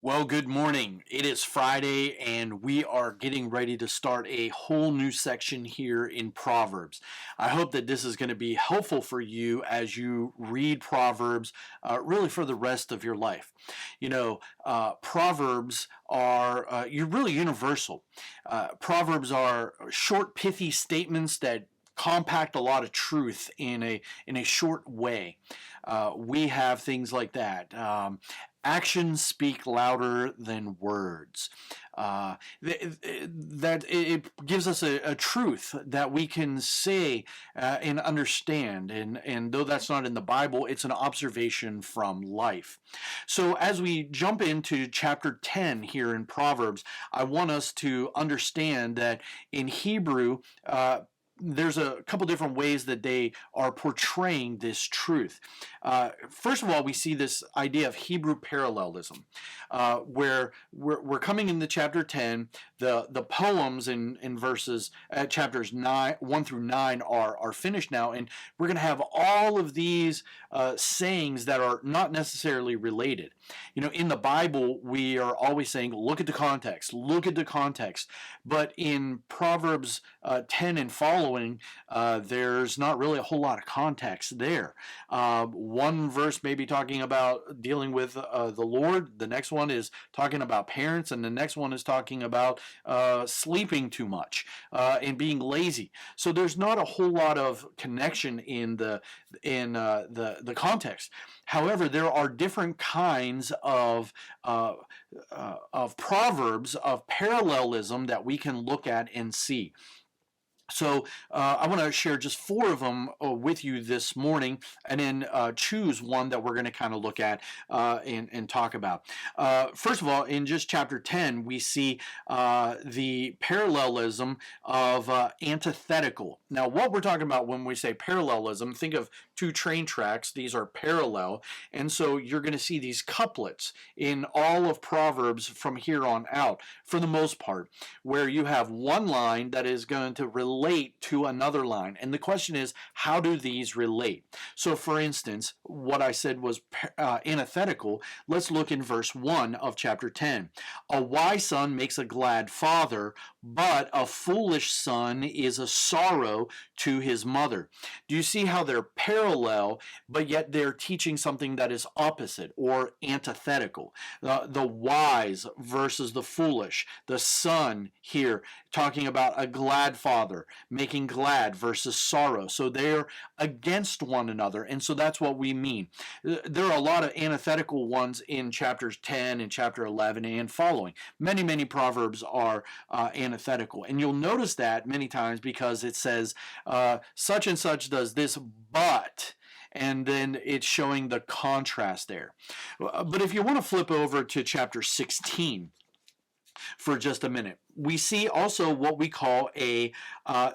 Well, good morning. It is Friday, and we are getting ready to start a whole new section here in Proverbs. I hope that this is going to be helpful for you as you read Proverbs, really for the rest of your life. Proverbs are you're really universal. Proverbs are short, pithy statements that compact a lot of truth in a short way. We have things like that. Actions speak louder than words. That it gives us a truth that we can say and understand. And though that's not in the Bible, it's an observation from life. So as we jump into chapter 10 here in Proverbs, I want us to understand that in Hebrew, there's a couple different ways that they are portraying this truth. First of all, we see this idea of Hebrew parallelism, where we're coming into chapter 10. The poems in verses chapters 1 through 9 are finished now, and we're going to have all of these sayings that are not necessarily related. In the Bible, we are always saying, look at the context, look at the context. But in Proverbs 10 and following, there's not really a whole lot of context there. One verse may be talking about dealing with the Lord. The next one is talking about parents, and the next one is talking about sleeping too much and being lazy. So there's not a whole lot of connection in the context. However, there are different kinds of proverbs, of parallelism that we can look at and see. So I want to share just four of them with you this morning, and then choose one that we're going to kind of look at and talk about. First of all, in just chapter 10, we see the parallelism of antithetical. Now, what we're talking about when we say parallelism, think of two train tracks. These are parallel, and so you're going to see these couplets in all of Proverbs from here on out, for the most part, where you have one line that is going to relate to another line. And the question is, how do these relate? So, for instance, what I said was antithetical. Let's look in verse 1 of chapter 10. A wise son makes a glad father, but a foolish son is a sorrow to his mother. Do you see how they're parallel, but yet they're teaching something that is opposite or antithetical? The wise versus the foolish. The son here talking about a glad father, making glad versus sorrow. So they're against one another. And so that's what we mean. There are a lot of antithetical ones in chapters 10 and chapter 11 and following. Many, many Proverbs are antithetical. And you'll notice that many times because it says, such and such does this, but... and then it's showing the contrast there. But if you want to flip over to chapter 16, for just a minute, we see also what we call a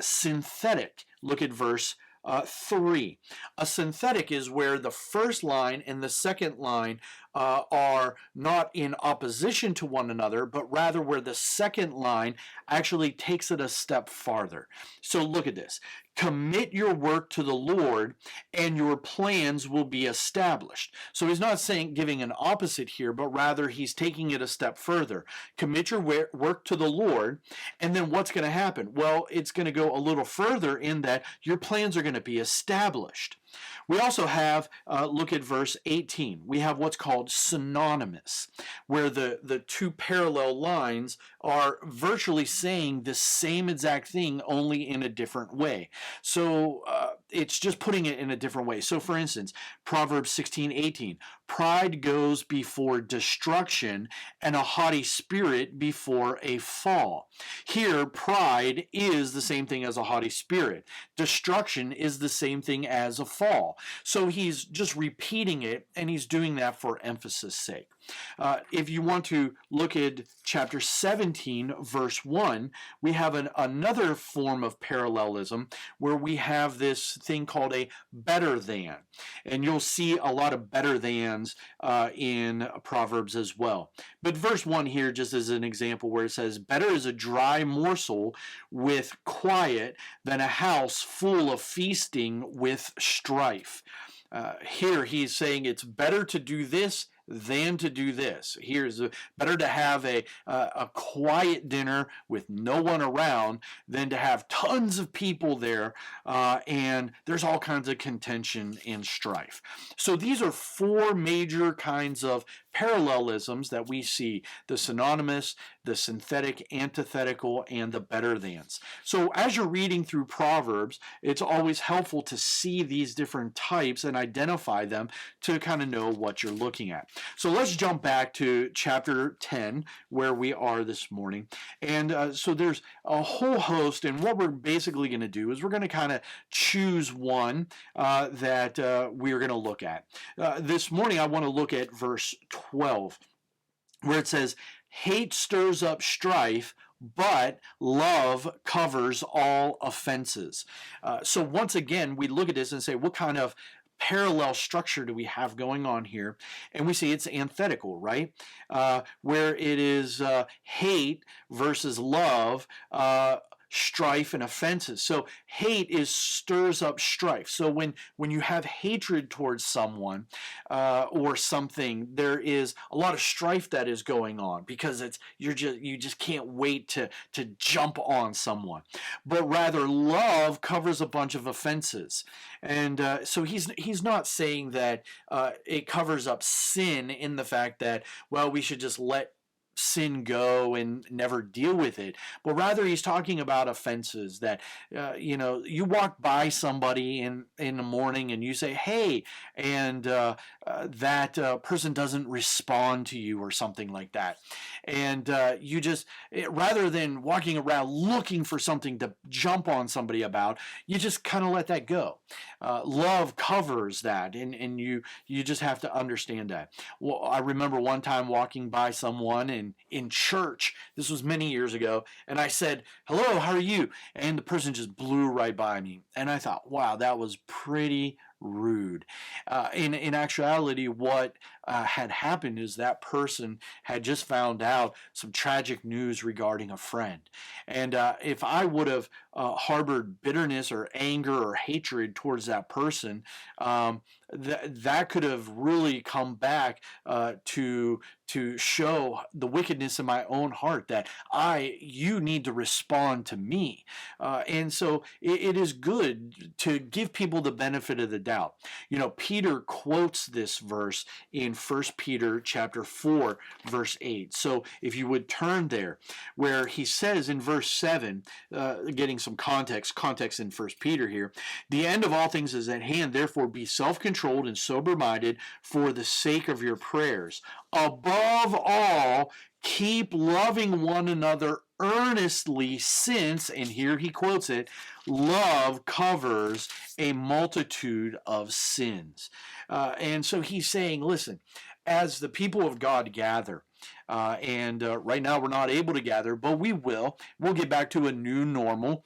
synthetic. Look at verse 3. A synthetic is where the first line and the second line are not in opposition to one another, but rather where the second line actually takes it a step farther. So look at this. Commit your work to the Lord, and your plans will be established. So he's not saying giving an opposite here, but rather he's taking it a step further. Commit your work to the Lord, and then what's going to happen? Well, it's going to go a little further in that your plans are going to be established. We also have, look at verse 18, we have what's called synonymous, where the two parallel lines are virtually saying the same exact thing, only in a different way. So it's just putting it in a different way. So for instance, Proverbs 16:18, pride goes before destruction, and a haughty spirit before a fall. Here, pride is the same thing as a haughty spirit. Destruction is the same thing as a fall. So he's just repeating it, and he's doing that for emphasis' sake. If you want to look at chapter 17, verse 1, we have another form of parallelism where we have this thing called a better than. And you'll see a lot of better thans in Proverbs as well. But verse 1 here, just as an example, where it says, better is a dry morsel with quiet than a house full of feasting with strife. Here he's saying it's better to do this than to do this. Better to have a quiet dinner with no one around than to have tons of people there, and there's all kinds of contention and strife. So these are four major kinds of parallelisms that we see: the synonymous, the synthetic, antithetical, and the better thans. So as you're reading through Proverbs, it's always helpful to see these different types and identify them to kind of know what you're looking at. So let's jump back to chapter 10, where we are this morning. And so there's a whole host, and what we're basically going to do is we're going to kind of choose one that we're going to look at. This morning I want to look at verse 12, where it says, "Hate stirs up strife, but love covers all offenses." So once again, we look at this and say, what kind of parallel structure do we have going on here? And we see it's antithetical, right? Where it is hate versus love, strife and offenses. So hate stirs up strife. So when you have hatred towards someone or something, there is a lot of strife that is going on, because you just can't wait to jump on someone. But rather, love covers a bunch of offenses. And so he's not saying that it covers up sin in the fact that, well, we should just let sin go and never deal with it, but rather he's talking about offenses that you walk by somebody in the morning and you say hey, and that person doesn't respond to you or something like that, and you just, rather than walking around looking for something to jump on somebody about, you just kind of let that go. Love covers that, and you just have to understand that. Well, I remember one time walking by someone in church. This was many years ago, and I said, "Hello, how are you?" And the person just blew right by me, and I thought, wow, that was pretty rude. In actuality, what had happened is that person had just found out some tragic news regarding a friend, and if I would have harbored bitterness or anger or hatred towards that person, that could have really come back to show the wickedness in my own heart, that you need to respond to me. And so it is good to give people the benefit of the doubt. Peter quotes this verse in 1 Peter chapter 4, verse 8. So if you would turn there, where he says in verse 7, getting some context in 1 Peter here, "The end of all things is at hand, therefore be self-controlled and sober-minded for the sake of your prayers. Above all, keep loving one another earnestly, since," and here he quotes it, "love covers a multitude of sins." And so he's saying, listen, as the people of God gather, and right now we're not able to gather, but we'll get back to a new normal.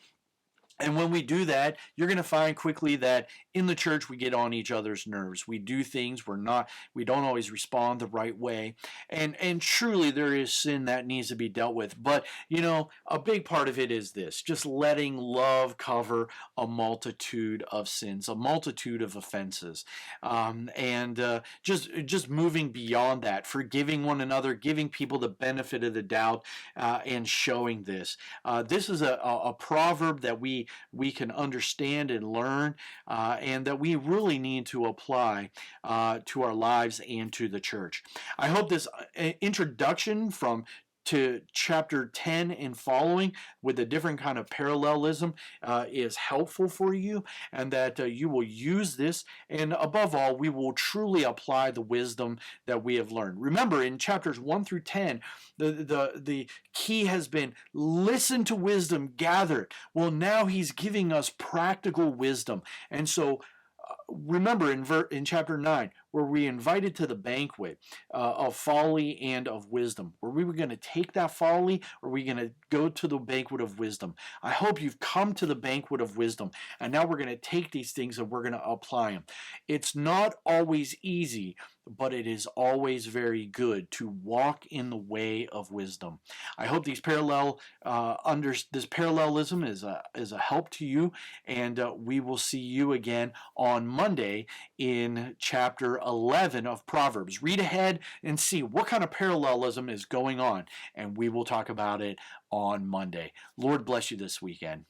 And when we do that, you're going to find quickly that in the church we get on each other's nerves. We do things, we don't always respond the right way. And truly there is sin that needs to be dealt with. But, a big part of it is this: just letting love cover a multitude of sins, a multitude of offenses. And just moving beyond that, forgiving one another, giving people the benefit of the doubt, and showing this. This is a proverb that we can understand and learn, and that we really need to apply to our lives and to the church. I hope this introduction to chapter 10 and following, with a different kind of parallelism, is helpful for you, and that you will use this, and above all, we will truly apply the wisdom that we have learned. Remember, in chapters 1 through 10, the key has been listen to wisdom, gather it. Well, now he's giving us practical wisdom, and so remember in chapter 9, where we invited to the banquet of folly and of wisdom, were we going to take that folly, or were we going to go to the banquet of wisdom? I hope you've come to the banquet of wisdom, and now we're going to take these things and we're going to apply them. It's not always easy, but it is always very good to walk in the way of wisdom. I hope this parallelism is a help to you, and we will see you again on Monday in chapter 11 of Proverbs. Read ahead and see what kind of parallelism is going on, and we will talk about it on Monday. Lord bless you this weekend.